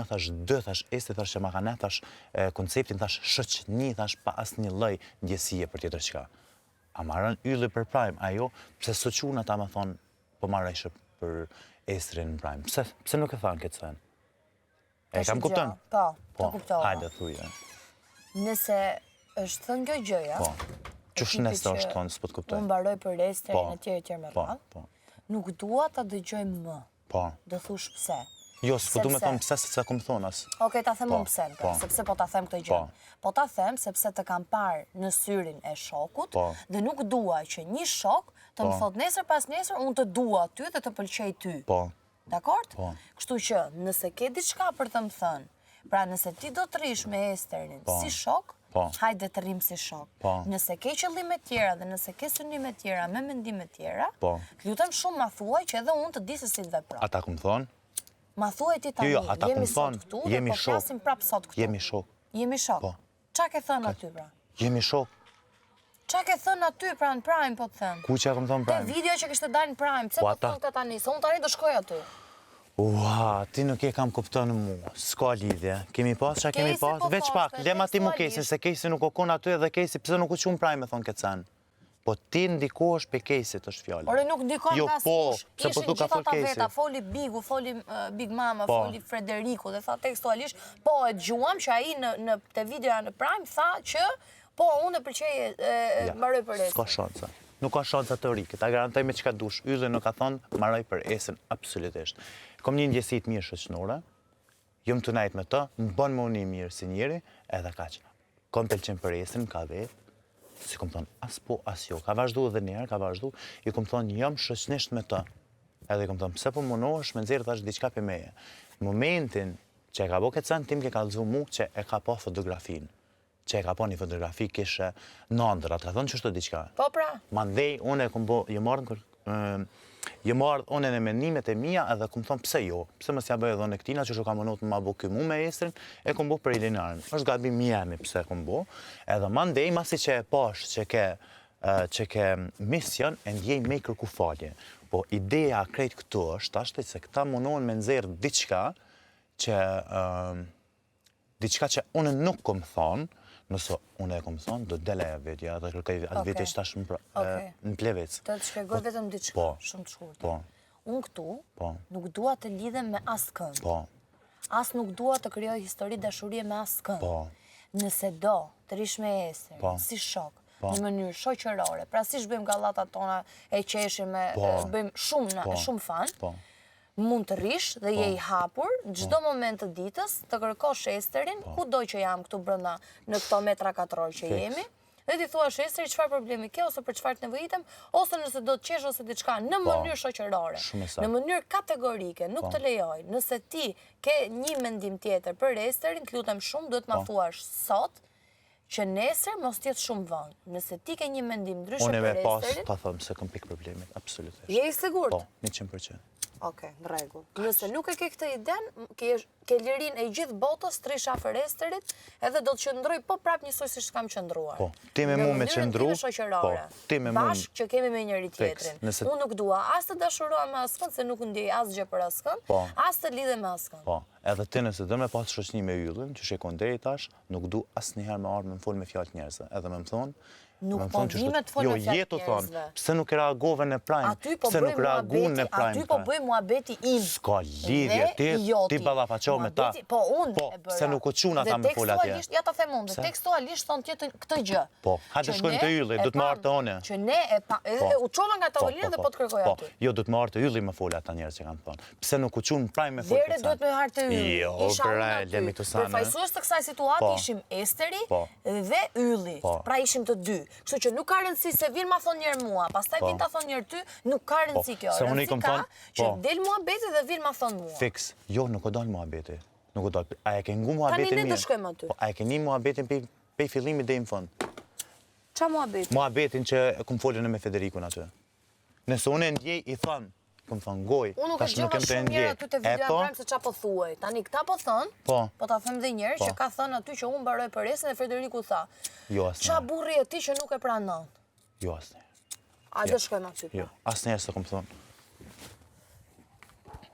thash dë, thash esti, thash që ma kanë, thash konceptin, thash shoqni, thash pa asnjë lloj ndjesie për tjetër çka. A marrën ylli për Prime, ajo, pse s'u çuna ta më thon, po marrësh për Estrin në Prime. Pse nuk e thanë këtë sen? E kam kupton? Po, të kuptova. Hajde thuaj. Nëse është thënë kjo gjëja, Po. Qësh nëse është thonë, s'po të kuptoj. unë mbaroj për Estrin e tjerë me radhë. Po. Nuk dua ta dëgjoj më. Po. Do thush pse. Jo, s'po du me thonë pse, se s'e kom thonë as. Okej, ta them unë pse, sepse po ta them këtë gjë. Po ta them sepse të kam parë në syrin e shokut dhe nuk dua që një shok të më thot nesër pas nesër unë të dua ty dhe të pëlqej ty. Po. Dakord? Kështu që nëse ke diçka për të më thënë, pra nëse ti do të rish me Esterin si shok, hajde të rrim si shok. Nëse ke qëllime tjera dhe nëse ke synime tjera me mendime tjera, lutem shumë ma thuaj që edhe unë të di se si të veproj. Ata ku më thonë? Ma thuaj ti tani, jemi sot këtu dhe po flasim prapë sot këtu. Jemi shok. Jemi shok. Qa ke thënë aty pra? Jemi shok. Qa ke thënë aty pra në Prime po të thënë? Ku që e kom thënë Prime? Te video që kishte dalë në Prime, pse po thënë këta tani? Se unë tani do shkoj aty. Ua, ti nuk e kam kuptonë mua, s'ka lidhje. Kemi pas, qa kemi pas? Veç pak, lema ti mu Kesi, se Kesi nuk o konë aty edhe Kesi, pëse nuk u qumë Prime me thonë këtë sen? Po ti ndikohesh pe Kesit është fjallë. Ore nuk ndikon nga s'kush. Se po tu ka fol Kesi. Veta, foli Bigu, foli Big Mama, foli Frederiku dhe tha tekstualisht, po e gjuam që aji në te videoja në Prime tha që po unë e pëlqej mbaroj për Esin. S'ka shansa. Nuk ka shansa teorike, ta garantoj me çka dush. Ylli nuk ka thonë marroj për Esin absolutisht. Kom një ndjesi të mirë shoqënore, jam të najt me të, më bën më unë mirë si njeri, edhe kaq. Kom pëlqen për Esin, ka vetë. Si kom thonë, as po, as jo. Ka vazhdu edhe njerë, ka vazhdu. I kom thonë, jam shoqënisht me të. Edhe i kom thonë, pse po munohesh me nxjerrë thash diçka për meje. Në momentin që e ka bo këtë sen, tim ke kallëzu mu që e ka po fotografin. Që e ka po një fotografi kishe në ndërat. Ka thonë që shto diçka. Po pra. Mandej, unë e kom bo, jë marrë unë në mendimet e mija edhe kom thonë pse jo. Pse mos ja bëj edhe në këtina që ka mënot më bo këmu me Estrin, e kom bo për Elinarën. Është gabim jemi pse kom bo. Edhe mandej, masi që e pash që ke mision, e ndjej me i kërku falje. Po ideja krejt këtu është se këta munohen me nxerr diçka që unë nuk kom thonë, nëse unë e kom thonë, do dele e vetja dhe kërkaj atë vete që tash në Plevec. Të të shpjegoj vetëm diçka, shumë të shkurtë. Unë këtu nuk dua të lidhem me asë kënd. As nuk dua të kryoj histori dashurie me asë kënd. Nëse do të rish me Estrin, si shok, në mënyrë shoqërore, pra si shbëm gallatat tona, e qeshim, bëjmë shumë fan, mund të rish dhe je i hapur në çdo moment të ditës të kërkosh Esterin, ku do që jam këtu brenda në këto metra katror që jemi, dhe ti thuash Esteri çfarë problemi ke ose për çfarë të nevojitem, ose nëse do të qesh ose diçka në mënyrë shoqërore, në mënyrë kategorike, nuk të lejoj. Nëse ti ke një mendim tjetër për Esterin, të lutem shumë, duhet ma thuash sot që nesër mos tjetë shumë vonë. Nëse ti ke një mendim ndryshe për Esterin, unë e pas ta thëmë se kam pikë problemit, absolutisht. Je i sigurt? Po, 100%. Oke, në rregull. Nëse nuk e ke këtë iden, ke lirin e gjithë botës, të rish afër Esterit, edhe do të qëndroj po prap njësoj si shkam qëndruar. Po, ti me mu me qëndru, bashkë që kemi me njëri tjetrin. Unë nuk dua as të dashurohem me askën, se nuk ndjej asgjë për askën, as të lidhem me askën. Po, edhe ti nëse do me pas shoqni me Yllin, që shekon deri tash, nuk du asnjëherë me ardhë me më fol me fjalë njerëzve, edhe me më thonë, nuk po vime të folë me fjalë njerëzve. Pse nuk e reagove në Prime? Pse nuk reagun në Prime? Aty po bëj muhabeti im. S'ka lidhje, ti ballafaqo me ta. Po unë e bëra. Pse nuk u çuna ta me fol atje? Ja ta them unë, tekstualisht thonë tjetër këtë gjë. Po, hajde shkojmë te Ylli, do të më ardë one. Që ne u çova nga tavolina dhe po të kërkoj aty. Jo, do të më ardë te Ylli më fol ata njerëz që kanë thonë. Pse nuk u çun Prime me fol? Deri duhet më harë te Ylli. Jo, pra, lemi të sanë. Përfaqësues të kësaj situate ishim Esteri dhe Ylli. Pra ishim të dy. Kështu që nuk ka rëndësi se vinë ma thonë njerë mua, pastaj vinë ta thonë njerë ty, nuk ka rëndësi kjo. Rëndësi ka që del muhabeti dhe vinë ma thonë mua. Fiks, jo, nuk o dalë muhabeti. Nuk o dalë. A e ke ngu muhabetin mirë? Tani ne të shkojmë aty. A e ke një muhabetin pej fillimi dhe i më fund? Qa muhabetin? Muhabetin që këm folën me Federikun aty. Nëse unë e ndjej, i thonë, këm thonë goj, tash nuk kem të ndjej. Unë nuk e gjova shumë njerë aty të video Prime se qa po thuaj. Tani këta po thonë, po ta them dhe njerë, që ka thonë aty që unë mbaroj për Esin dhe Federiku tha. Qa burri e ti që nuk e pranon? Jo, asnjë. A do shkojmë aty? Jo, asnjëherë s'e kam thonë.